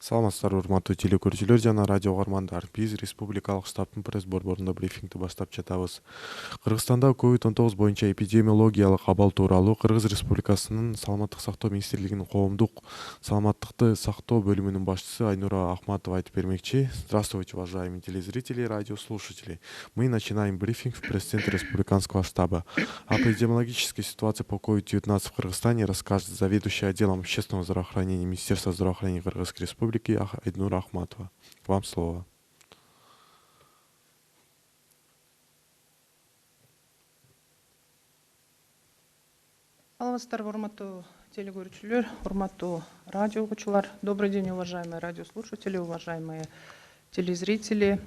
Саламатсыздарбы, урматтуу телекөрүүчүлөр жана радио угармандар. Биз республикалык штабтын пресс борборунда брифингди баштап жатабыз. Кыргызстанда COVID-19 боюнча эпидемиологиялык абал тууралуу Кыргыз Республикасынын Саламаттык сактоо министрлигинин коомдук саламаттыкты сактоо бөлүмүнүн башчысы Айнура Ахматова айтып бермекчи. Здравствуйте, уважаемые телезрители и радиослушатели. Мы начинаем брифинг в пресс-центре республиканского штаба. О эпидемиологической ситуации по COVID-19 в Кыргызстане расскажет заведующий отделом общественного здравоохранения Министерства здравоохранения Кыргызской Республики Айнура Ахматова. Вам слово. Саламатсыздарбы, урматтуу телекөрүүчүлөр, урматтуу радио окуучулар. Добрый день, уважаемые радиослушатели, уважаемые телезрители.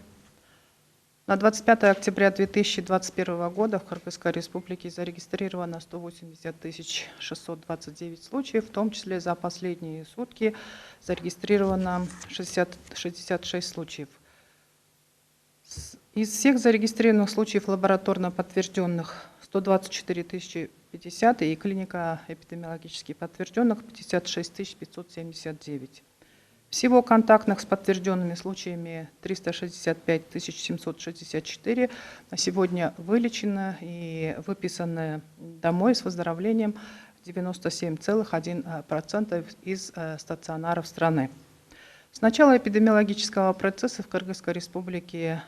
На 25 октября 2021 года в Кыргызской Республике зарегистрировано 180 629 случаев, в том числе за последние сутки зарегистрировано 66 случаев. Из всех зарегистрированных случаев лабораторно подтвержденных 124 050 и клинико-эпидемиологически подтвержденных 56 579. Всего контактных с подтвержденными случаями 365 764. На сегодня вылечено и выписано домой с выздоровлением 97,1% из стационаров страны. С начала эпидемиологического процесса в Кыргызской Республике,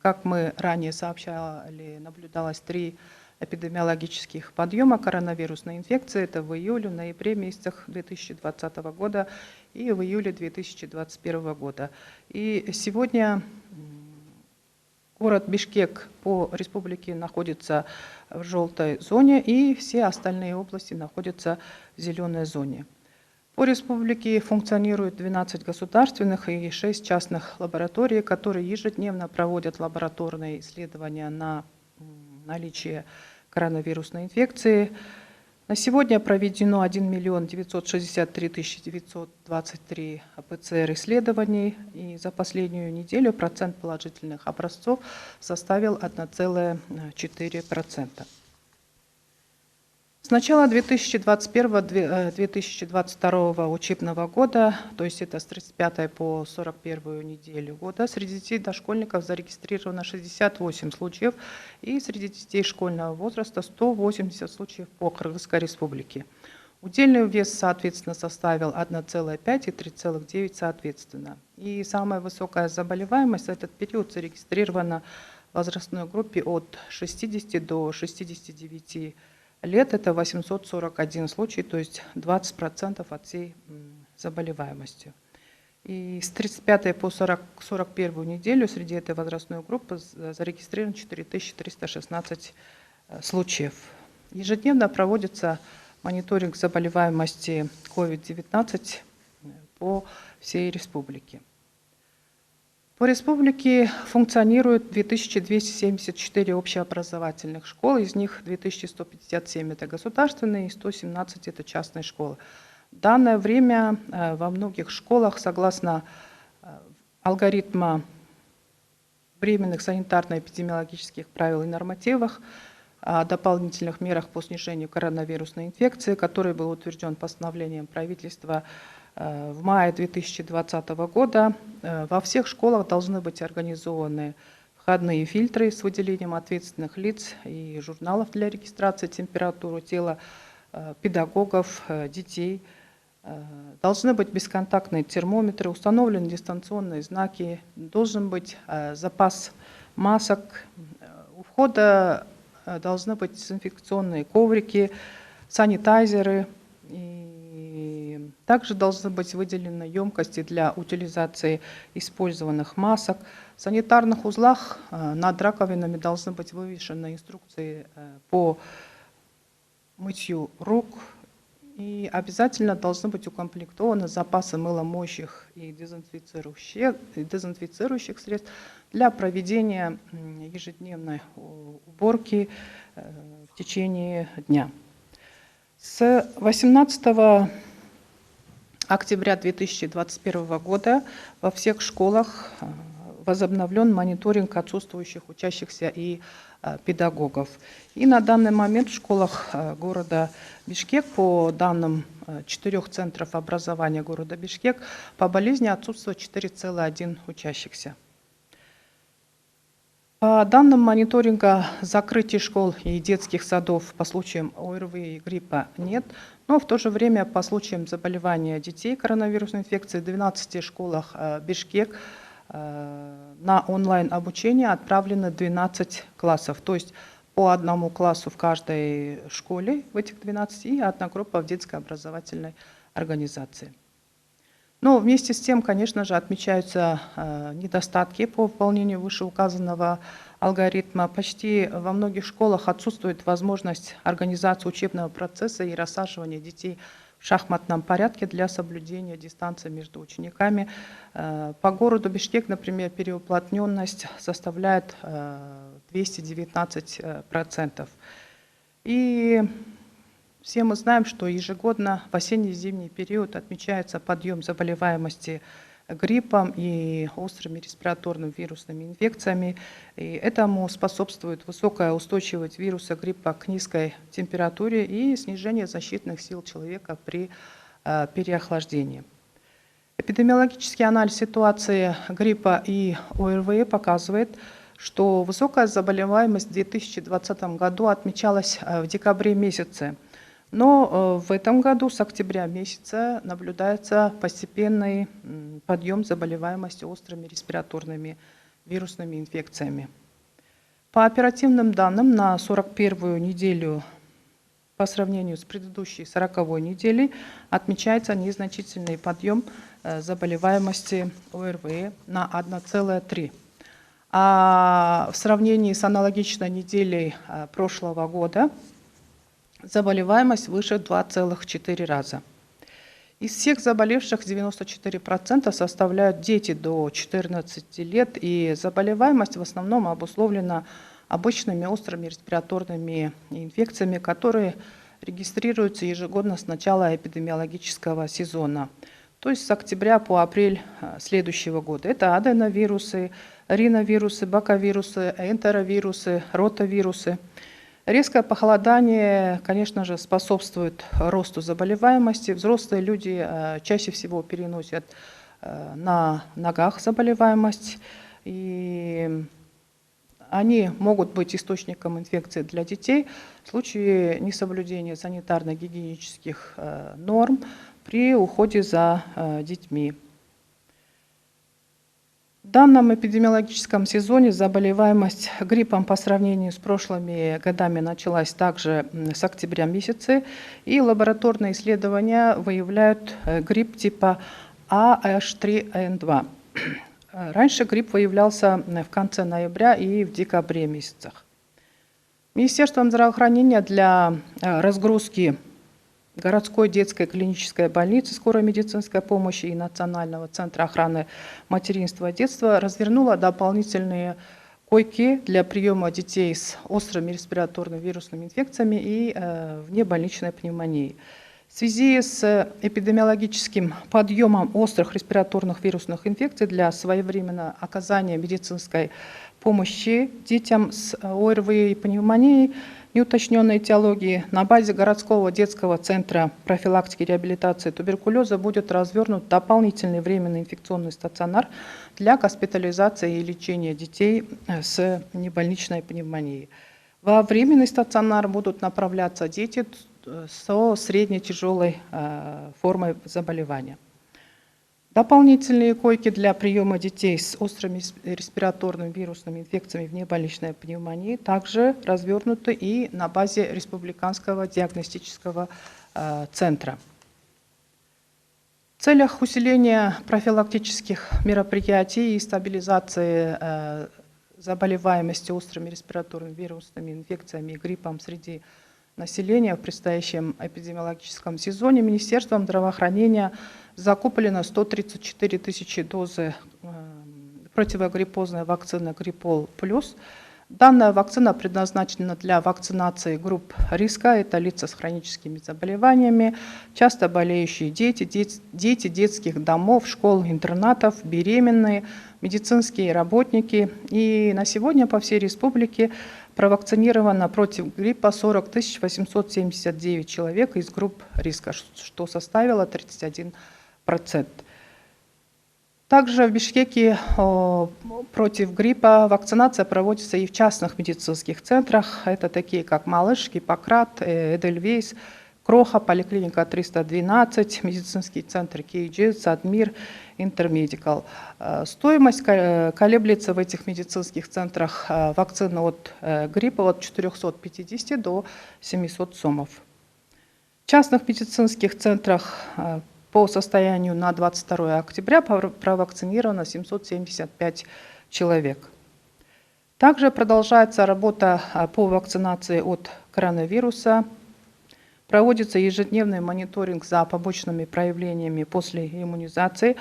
как мы ранее сообщали, наблюдалось 3 эпидемиологических подъема коронавирусной инфекции. Это в июле, ноябре месяцах 2020 года и в июле 2021 года. И сегодня город Бишкек по республике находится в желтой зоне, и все остальные области находятся в зеленой зоне. По республике функционирует 12 государственных и 6 частных лабораторий, которые ежедневно проводят лабораторные исследования на наличие коронавирусной инфекции. На сегодня проведено 1 963 923 ПЦР-исследований, и за последнюю неделю процент положительных образцов составил 1,4%. С начала 2021-2022 учебного года, то есть это с 35 по 41 неделю года, среди детей дошкольников зарегистрировано 68 случаев, и среди детей школьного возраста 180 случаев по Кыргызской Республике. Удельный вес, соответственно, составил 1,5 и 3,9 соответственно. И самая высокая заболеваемость в этот период зарегистрирована в возрастной группе от 60 до 69 лет. Это 841 случай, то есть 20% от всей заболеваемости. И с 35 по 41 неделю среди этой возрастной группы зарегистрировано 4316 случаев. Ежедневно проводится мониторинг заболеваемости COVID-19 по всей республике. По республике функционирует 2274 общеобразовательных школ, из них 2157 это государственные и 117 это частные школы. В данное время во многих школах, согласно алгоритма временных санитарно-эпидемиологических правил и нормативах, о дополнительных мерах по снижению коронавирусной инфекции, который был утвержден постановлением правительства в мае 2020 года, во всех школах должны быть организованы входные фильтры с выделением ответственных лиц и журналов для регистрации температуры тела педагогов, детей. Должны быть бесконтактные термометры, установлены дистанционные знаки, должен быть запас масок, у входа должны быть дезинфекционные коврики, санитайзеры. И также должны быть выделены емкости для утилизации использованных масок. В санитарных узлах над раковинами должны быть вывешены инструкции по мытью рук. И обязательно должны быть укомплектованы запасы мыломоющих и дезинфицирующих средств для проведения ежедневной уборки в течение дня. С 18 октября 2021 года во всех школах возобновлен мониторинг отсутствующих учащихся и педагогов. И на данный момент в школах города Бишкек, по данным 4 центров образования города Бишкек, по болезни отсутствует 4,1 учащихся. По данным мониторинга, закрытий школ и детских садов по случаям ОРВИ и гриппа нет, но в то же время по случаям заболевания детей коронавирусной инфекцией в 12 школах Бишкек на онлайн-обучение отправлено 12 классов, то есть по одному классу в каждой школе в этих 12 и одна группа в детской образовательной организации. Но вместе с тем, конечно же, отмечаются недостатки по выполнению вышеуказанного алгоритма. Почти во многих школах отсутствует возможность организации учебного процесса и рассаживания детей в шахматном порядке для соблюдения дистанции между учениками. По городу Бишкек, например, переуплотненность составляет 219%. И все мы знаем, что ежегодно в осенне-зимний период отмечается подъем заболеваемости гриппом и острыми респираторными вирусными инфекциями. И этому способствует высокая устойчивость вируса гриппа к низкой температуре и снижение защитных сил человека при переохлаждении. Эпидемиологический анализ ситуации гриппа и ОРВИ показывает, что высокая заболеваемость в 2020 году отмечалась в декабре месяце. Но в этом году с октября месяца наблюдается постепенный подъем заболеваемости острыми респираторными вирусными инфекциями. По оперативным данным на 41-ю неделю по сравнению с предыдущей 40-й неделей отмечается незначительный подъем заболеваемости ОРВИ на 1,3. А в сравнении с аналогичной неделей прошлого года заболеваемость выше 2,4 раза. Из всех заболевших 94% составляют дети до 14 лет, и заболеваемость в основном обусловлена обычными острыми респираторными инфекциями, которые регистрируются ежегодно с начала эпидемиологического сезона, то есть с октября по апрель следующего года. Это аденовирусы, риновирусы, баковирусы, энтеровирусы, ротавирусы. Резкое похолодание, конечно же, способствует росту заболеваемости. Взрослые люди чаще всего переносят на ногах заболеваемость, и они могут быть источником инфекции для детей в случае несоблюдения санитарно-гигиенических норм при уходе за детьми. В данном эпидемиологическом сезоне заболеваемость гриппом по сравнению с прошлыми годами началась также с октября месяца, и лабораторные исследования выявляют грипп типа AH3N2. Раньше грипп выявлялся в конце ноября и в декабре месяцах. Министерством здравоохранения для разгрузки городской детской клинической больницы скорой медицинской помощи и Национального центра охраны материнства и детства развернула дополнительные койки для приема детей с острыми респираторными вирусными инфекциями и внебольничной пневмонией. В связи с эпидемиологическим подъемом острых респираторных вирусных инфекций для своевременного оказания медицинской помощи детям с ОРВИ и пневмонией неуточненной этиологии на базе городского детского центра профилактики и реабилитации туберкулеза будет развернут дополнительный временный инфекционный стационар для госпитализации и лечения детей с небольничной пневмонией. Во временный стационар будут направляться дети со средне-тяжелой формой заболевания. Дополнительные койки для приема детей с острыми респираторными вирусными инфекциями внебольничной пневмонии также развернуты и на базе Республиканского диагностического центра. В целях усиления профилактических мероприятий и стабилизации заболеваемости острыми респираторными вирусными инфекциями и гриппом среди населения в предстоящем эпидемиологическом сезоне Министерством здравоохранения закуплено 134 тысячи доз противогриппозной вакцины Гриппол+. Данная вакцина предназначена для вакцинации групп риска. Это лица с хроническими заболеваниями, часто болеющие дети, дети детских домов, школ, интернатов, беременные, медицинские работники. И на сегодня по всей республике провакцинировано против гриппа 40 879 человек из групп риска, что составило 31%. Также в Бишкеке против гриппа вакцинация проводится и в частных медицинских центрах. Это такие как Малыш, Гиппократ, Эдельвейс, Кроха, поликлиника 312, медицинский центр Кейджи, Садмир, Интермедикал. Стоимость колеблется в этих медицинских центрах вакцины от гриппа от 450 до 700 сомов. В частных медицинских центрах по состоянию на 22 октября провакцинировано 775 человек. Также продолжается работа по вакцинации от коронавируса. Проводится ежедневный мониторинг за побочными проявлениями после иммунизации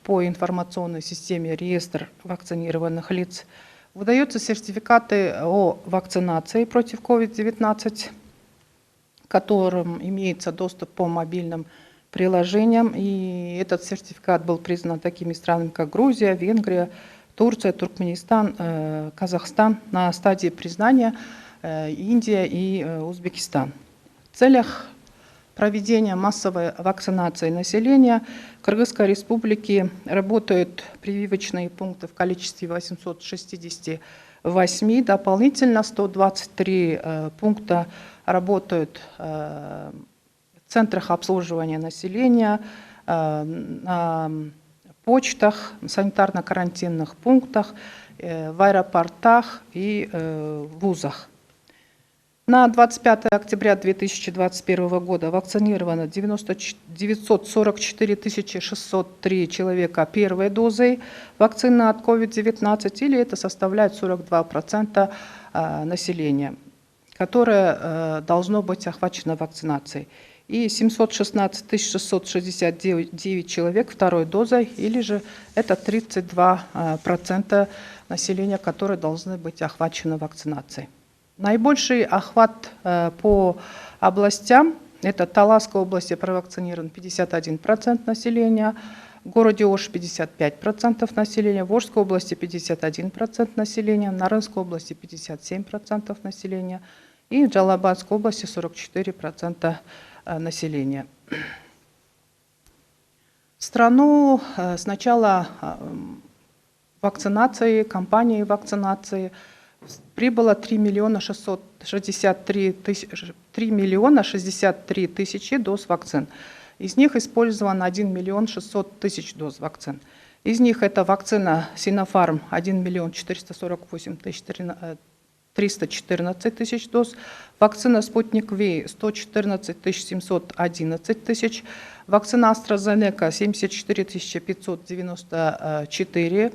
по информационной системе реестр вакцинированных лиц. Выдаются сертификаты о вакцинации против COVID-19, к которым имеется доступ по мобильным приложениям. И этот сертификат был признан такими странами, как Грузия, Венгрия, Турция, Туркменистан, Казахстан. На стадии признания Индия и Узбекистан. В целях проведения массовой вакцинации населения в Кыргызской республике работают прививочные пункты в количестве 868, дополнительно 123 пункта работают в центрах обслуживания населения, на почтах, санитарно-карантинных пунктах, в аэропортах и вузах. На 25 октября 2021 года вакцинировано 944 603 человека первой дозой вакцины от COVID-19, или это составляет 42% населения, которое должно быть охвачено вакцинацией. И 716 669 человек второй дозой, или же это 32% населения, которые должны быть охвачены вакцинацией. Наибольший охват по областям – это Таласской области провакцинирован 51% населения, в городе Ош 55% населения, в Волжской области 51% населения, в Нарынской области 57% населения и в Джалабадской области 44% населения. В страну с начала вакцинации, кампании вакцинации прибыло 3 663 тысячи доз вакцин. Из них использовано 1 600 000 доз вакцин. Из них это вакцина Sinopharm 1 448 314 тысяч доз, вакцина Спутник V 114 711 тысяч, вакцина AstraZeneca 74 594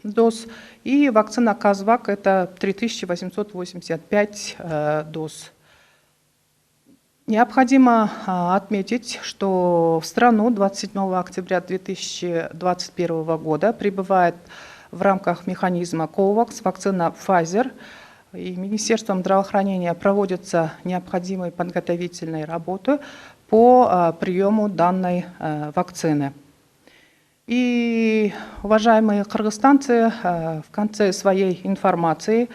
доз и вакцина Казвак это 3885 доз. Необходимо отметить, что в страну 27 октября 2021 года прибывает в рамках механизма COVAX вакцина Pfizer, и Министерством здравоохранения проводятся необходимые подготовительные работы по приему данной вакцины. И, уважаемые кыргызстанцы, в конце своей информации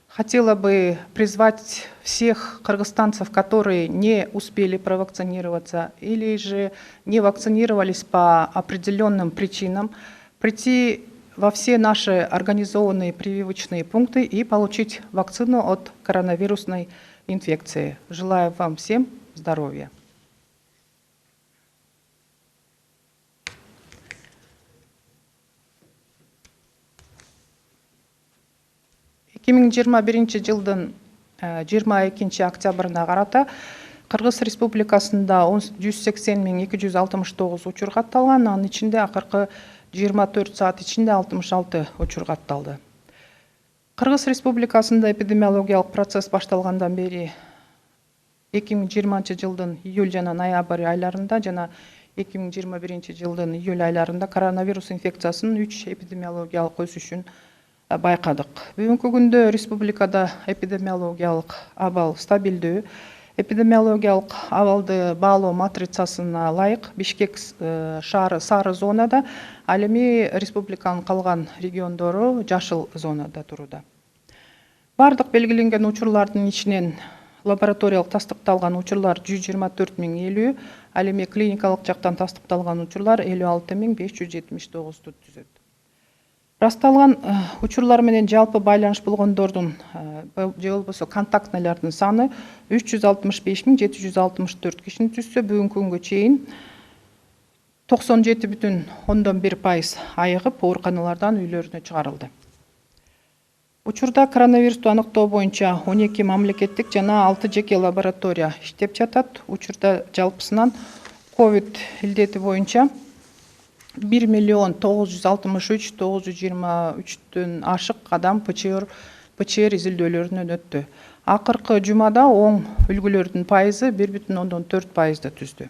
хотела бы призвать всех кыргызстанцев, которые не успели провакцинироваться или же не вакцинировались по определенным причинам, прийти во все наши организованные прививочные пункты и получить вакцину от коронавирусной инфекции. Желаю вам всем здоровья. жылдын 22 октябрына карата Кыргыз Республикасында 180 269 учур катталган, анын ичинде акыркы 24 саат ичинде 66 учур катталды. Кыргыз Республикасында эпидемиологиялык процесс башталгандан бери 2020 жылдын июль жана ноябрь айларында жана 2021 жылдын июль айларында коронавирус инфекциясынын 3 эпидемиологиялык өсүшүн байкадык. Бүгүнкү күндө республикада эпидемиологиялык абал стабилдүү. Эпидемиологиялык абалды баалоо матрицасына ылайык Бишкек шаары сары зонада, ал эми республиканын калган региондору жашыл зонада турууда. Бардык белгиленген учурлардын ичинен лабораториялык тастыкталган учурлар 124.050, ал эми клиникалык жактан тастыкталган учурлар 56.579 түзөт. Расталган учурлар менен жалпы байланыш болгондордун же болбосо контактнылардын саны 365.764 кишини түзсө, бүгүнкү күнгө чейин 97,1% айыгып ооруканалардан үйлөрүнө чыгарылды. Учурда коронавирусту аныктоо боюнча 12 мамлекеттик жана 6 жеке лаборатория иштеп жатат. Учурда жалпысынан ковид илдети боюнча 1.963.923 ашык адам ПЧР изилдөөлөрүнөн өттү. Акыркы жумада оң үлгүлөрдүн пайызы 1,4% түздү.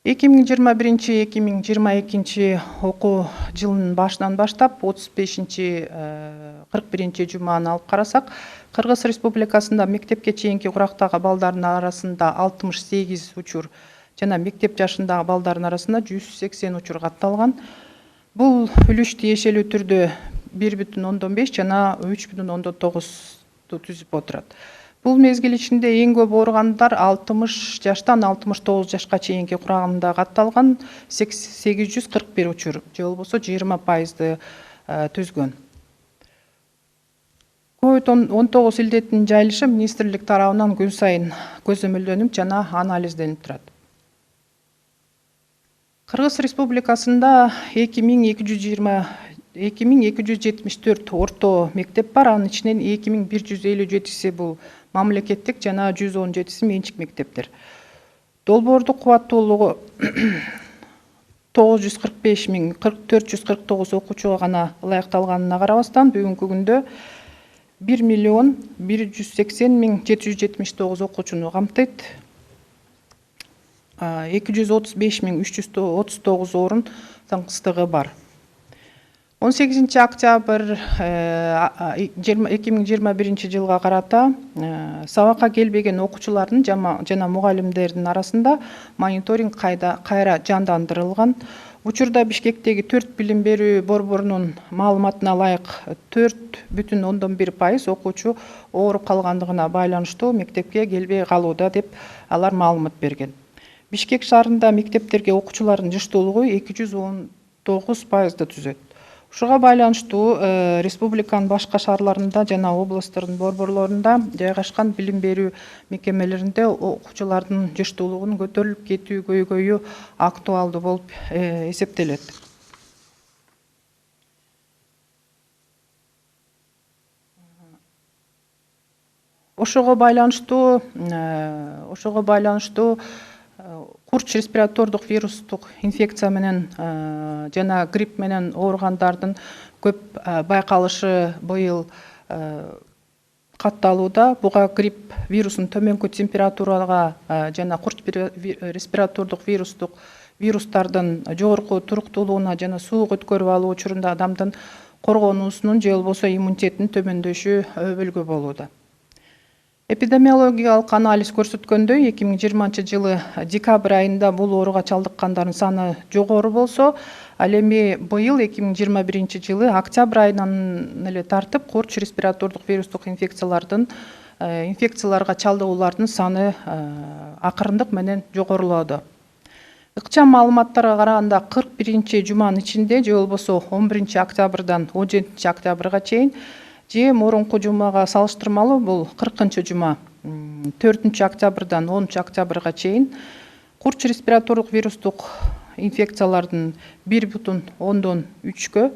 2021-2022 окуу жылынын башынан баштап 35-41 жуманы алып карасак, Кыргыз Республикасында мектепке чейинки курактагы балдардын арасында 68 учур жана мектеп жашындагы балдардын арасында 180 учур катталган. Бул үлүш тиешелүү түрдө 1,5 жана 3,9 түзүп отурат. Бул мезгил ичинде эң көп ооругандар 60 жаштан 69 жашка чейинки курагында катталган 841 учур, же болбосо 20% түзгөн. COVID-19 илдетинин жайылышы министрлик тарабынан күн сайын көзөмөлдөнүп жана анализденип турат. Кыргыз Республикасында 2274 орто мектеп бар, анын ичинен 2157 бул мамлекеттик жана 117 менчик мектептер. Долбоордук кубаттуулугу 945.449 окуучуга гана ылайыкталганына карабастан, бүгүнкү күндө 1.180.779 окуучуну камтыйт. 235.339 орун таңкыстыгы бар. 18 октябрь 2021 жылга карата сабакка келбеген окуучулардын жана мугалимдердин арасында мониторинг кайра жандандырылган. Учурда Бишкектеги 4 билим берүү борборунун маалыматына ылайык 4,1% окуучу ооруп калгандыгына байланыштуу мектепке келбей калууда деп алар маалымат берген. Бишкек шаарында мектептерге окуучулардын жыштуулугу 219% түзөт. Ушуга байланыштуу республиканын башка шаарларында жана областтардын борборлорунда жайгашкан билим берүү мекемелеринде окуучулардын жыштуулугунун көтөрүлүп кетүү көйгөйү актуалдуу болуп эсептелет. Ошого байланыштуу курч респиратордук вирустук инфекция менен жана грипп менен ооругандардын көп байкалышы быйыл катталууда. Буга грипп вирусун төмөнкү температурага жана курч респиратордук вирустардын жогорку туруктуулугуна жана суук өткөрүп алуу учурунда адамдын коргонуусунун же болбосо иммунитетинин төмөндөшү өбөлгө болууда. Эпидемиологиялык анализ көрсөткөндөй, 2020 жылы декабрь айында бул ооруга чалдыккандардын саны жогору болсо, ал эми быйыл 2021 жылы октябрь айынан эле тартып курч респиратордук вирустук инфекцияларга чалдыгуулардын саны акырындык менен жогорулоодо. Ыкчам маалыматтарга караганда 41 жуманын ичинде же болбосо 11 октябрдан 17 октябрга чейин же мурунку жумага салыштырмалуу бул 40 жума 4 октябрдан 10 октябрга чейин курч респиратордук вирустук инфекциялардын 1,3-кө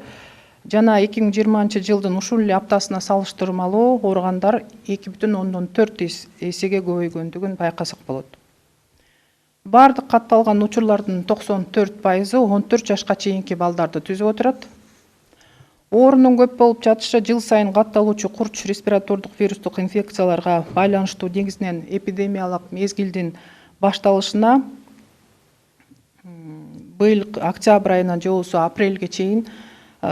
жана 2020 жылдын ушул эле аптасына салыштырмалуу ооругандар 2,4 эсеге көбөйгөндүгүн байкасак болот. Бардык катталган учурлардын 94% 14 жашка чейинки балдарды түзүп отурат. Оорунун көп болуп жатышы жыл сайын катталуучу курч респиратордук вирустук инфекцияларга байланыштуу негизинен эпидемиялык мезгилдин башталышына быйыл октябрь айынан же болбосо апрелге чейин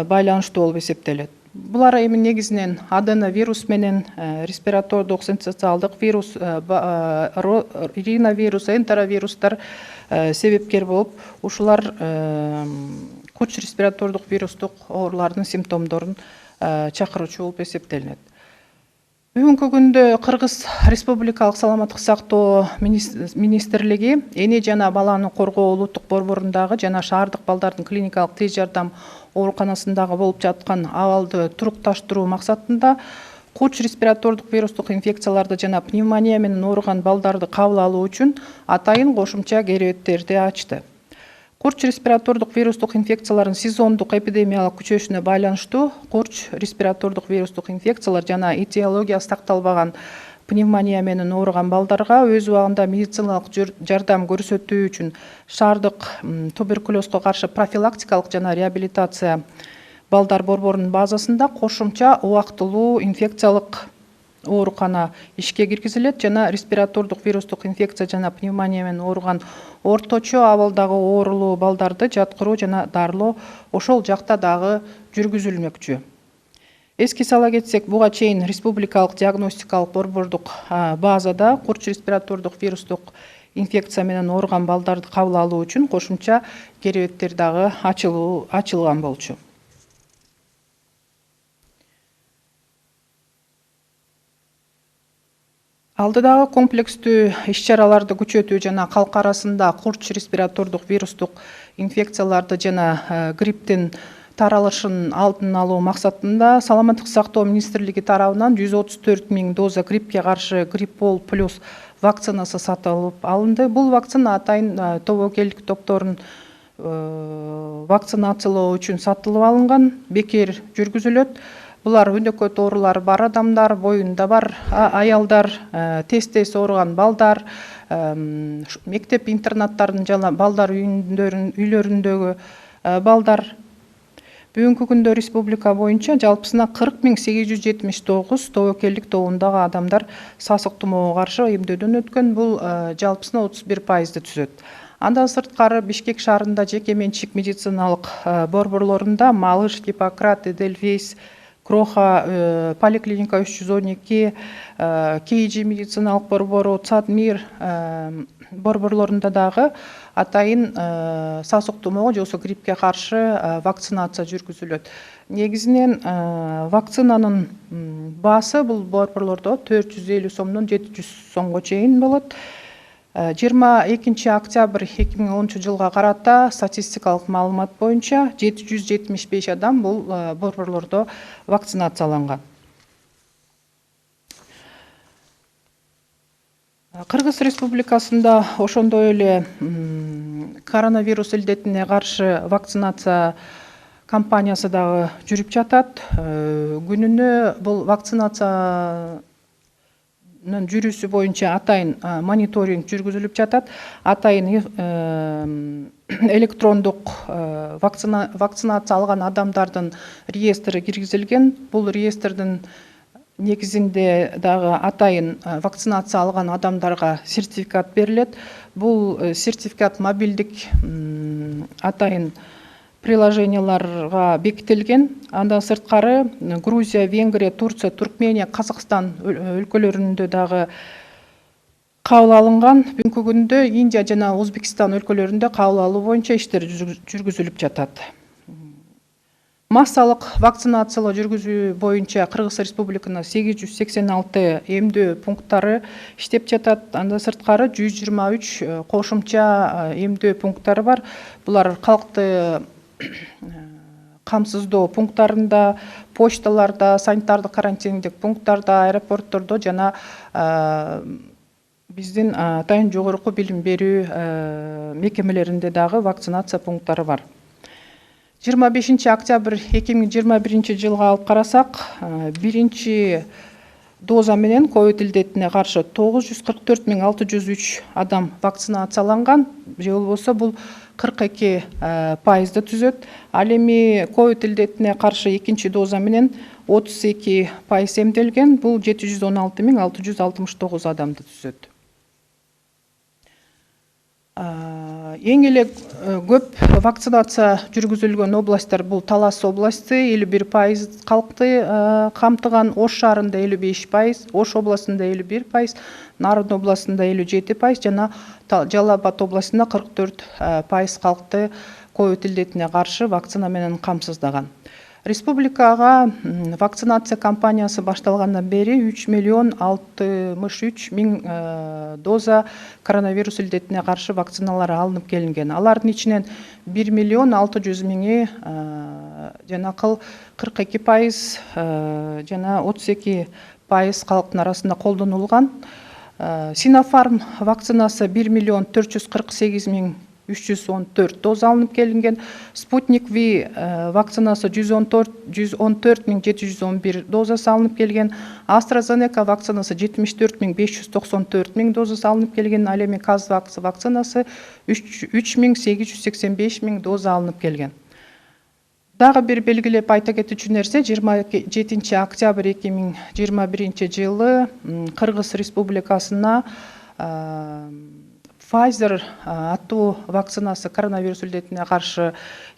байланыштуу болуп эсептелет. Булар эми негизинен аденовирус менен респиратордук синцитиалдык вирус, риновирус, энтеровирустар себепкер болуп, ушулар куч респиратордук вирустук оорулардын симптомдорун чакыруучу болуп эсептелинет. Бүгүнкү күндө Кыргыз Республикалык саламаттык сактоо министрлиги эне жана баланы коргоо улуттук борборундагы жана шаардык балдардын клиникалык тез жардам ооруканасындагы болуп жаткан абалды турукташтыруу максатында куч респиратордук вирустук инфекцияларды жана пневмония менен ооруган балдарды кабыл алуу үчүн атайын кошумча керебеттерди ачты. Курч респиратордук вирустук инфекциялардын сезондук эпидемиялык күчөшүнө байланыштуу курч респиратордук вирустук инфекциялар жана этиологиясы такталбаган пневмония менен ооруган балдарга өз убагында медициналык жардам көрсөтүү үчүн шаардык туберкулезго каршы профилактикалык жана реабилитация балдар борборунун базасында кошумча убактылуу инфекциялык оорукана ишке киргизилет жана респиратордук вирустук инфекция жана пневмония менен ооруган орточо абалдагы оорулуу балдарды жаткыруу жана дарылоо ошол жакта дагы жүргүзүлмөкчү. Эске сала кетсек, буга чейин республикалык диагностикалык борбордук базада курч респиратордук вирустук инфекция менен ооруган балдарды кабыл алуу үчүн кошумча керебеттер дагы ачылган болчу. Алдыдагы комплекстүү иш-чараларды күчөтүү жана калк арасында курч респиратордук вирустук инфекцияларды жана грипптин таралышын алдын алуу максатында Саламаттык сактоо министрлиги тарабынан 134 000 доза гриппке каршы Гриппол плюс вакцинасы сатылып алынды. Бул вакцина атайын тобокелдик топторун вакцинациялоо үчүн сатылып алынган, бекер жүргүзүлөт. Булар өнөкөт оорулары бар адамдар, боюнда бар аялдар, тез ооруган балдар, мектеп интернаттардын жана балдар үйлөрүндөгү балдар. Бүгүнкү күндө республика боюнча жалпысына 40 879 тобокелдик тобундагы адамдар сасык тумоого каршы эмдөөдөн өткөн. Бул жалпысына 31%-ды түзөт. Андан сырткары Бишкек шаарында жеке менчик медициналык борборлорунда Малыш, Гиппократ, Эдельвейс, Кроха, поликлиника 312, Кейджи медициналык борбору, Цадмир борборлорунда дагы атайын сасык тумоого же болбосо гриппке каршы вакцинация жүргүзүлөт. Негизинен вакцинанын баасы бул борборлордо 450 сомдон 700 сомго чейин болот. 22 октябрь 2010 жылга карата статистикалык маалымат боюнча 775 адам бул борборлордо вакцинацияланган. Кыргыз Республикасында ошондой эле коронавирус илдетине каршы вакцинация кампаниясы дагы жүрүп жатат. Күнүнө бул вакцинация жүрүүсү боюнча атайын мониторинг жүргүзүлүп жатат. Атайын электрондук вакцинация алган адамдардын реестри киргизилген. Бул реестрдин негизинде дагы атайын вакцинация алган адамдарга сертификат берилет. Бул сертификат мобилдик атайын приложенияларга бекитилген. Андан сырткары Грузия, Венгрия, Турция, Туркмения, Казакстан өлкөлөрүндө дагы кабыл алынган. Бүгүнкү күндө Индия жана Өзбекстан өлкөлөрүндө кабыл алуу боюнча иштер жүргүзүлүп жатат. Массалык вакцинациялоо жүргүзүү боюнча Кыргыз Республикасында 886 эмдөө пункттары иштеп жатат. Андан сырткары 123 кошумча эмдөө пункттары бар. Булар калкты камсыздоо пункттарында, почталарда, санитардык карантиндик пункттарда, аэропорттордо жана биздин атайын жогорку билим берүү мекемелеринде дагы вакцинация пункттары бар. 25 октябрь 2021 жылга алып карасак, биринчи доза менен ковид илдетине каршы 944 603 адам вакцинацияланган, же болбосо бул 42%-ды түзөт. Ал эми ковид илдетине каршы экинчи доза менен 32% эмделген, бул 716 669 адамды түзөт. Эң эле көп вакцинация жүргүзүлгөн областтар бул Талас областы 51% калкты камтыган, Ош шаарында 55%, Ош областында 51%, Нарын областында 57%, жана Жалал Абад областында 44% калкты ковид илдетине каршы вакцина менен камсыздаган. Республикага вакцинация кампаниясы башталгандан бери 3,63 доза коронавирус илдетине каршы вакциналар алынып келинген. Алардын ичинен 1,6 миллион жанакыл 42% жана 32% калктын арасында колдонулган. Синофарм вакцинасы 1,448,314 доза алынып келинген. Спутник V вакцинасы 114,711 дозасы алынып келген. AstraZeneca вакцинасы 74,594 дозасы алынып келген. Ал эми Казвакс вакцинасы 3,885 доза алынып келген. Дагы бир белгилеп айта кетүүчү нерсе, 27 октябрь 2021 жылы Кыргыз Республикасына Pfizer аттуу вакцинасы коронавирус илдетине каршы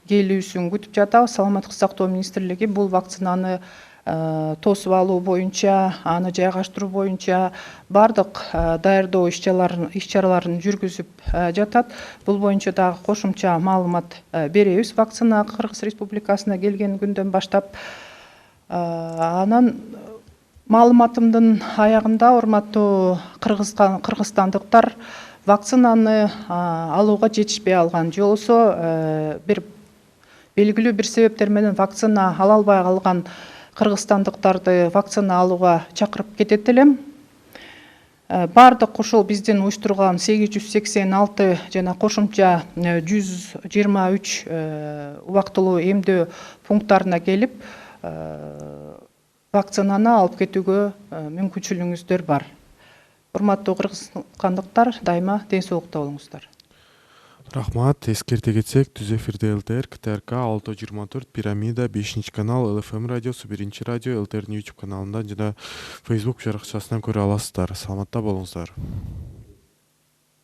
келүүсүн күтүп жатабыз. Саламаттык сактоо министрлиги бул вакцинаны тосуп алуу боюнча, аны жайгаштыруу боюнча бардык даярдоо иш-чараларын жүргүзүп жатат. Бул боюнча дагы кошумча маалымат беребиз. Вакцина Кыргыз Республикасына келген күндөн баштап. Анан маалыматымдын аягында, урматтуу кыргызстандыктар, вакцинаны алууга жетишпей алган, же болбосо бир белгилүү бир себептер менен вакцина ала албай калган кыргызстандыктарды вакцина алууга чакырып кетет элем. Бардык ушул биздин уюштурган 886 жана кошумча 123 убактылуу эмдөө пункттарына келип вакцинаны алып кетүүгө мүмкүнчүлүгүңүздөр бар. Урматтуу кыргызстандыктар, дайыма ден соолукта болуңуздар. Рахмат. Эскерте кетсек, түз эфирде ЛТР, КТРК, Алто 24, Пирамида, 5 канал, ЛФМ радиосу, 1 радио, ЛТРдин YouTube каналынан жана Facebook жарыкчасынан көрө аласыздар. Саламатта болуңуздар.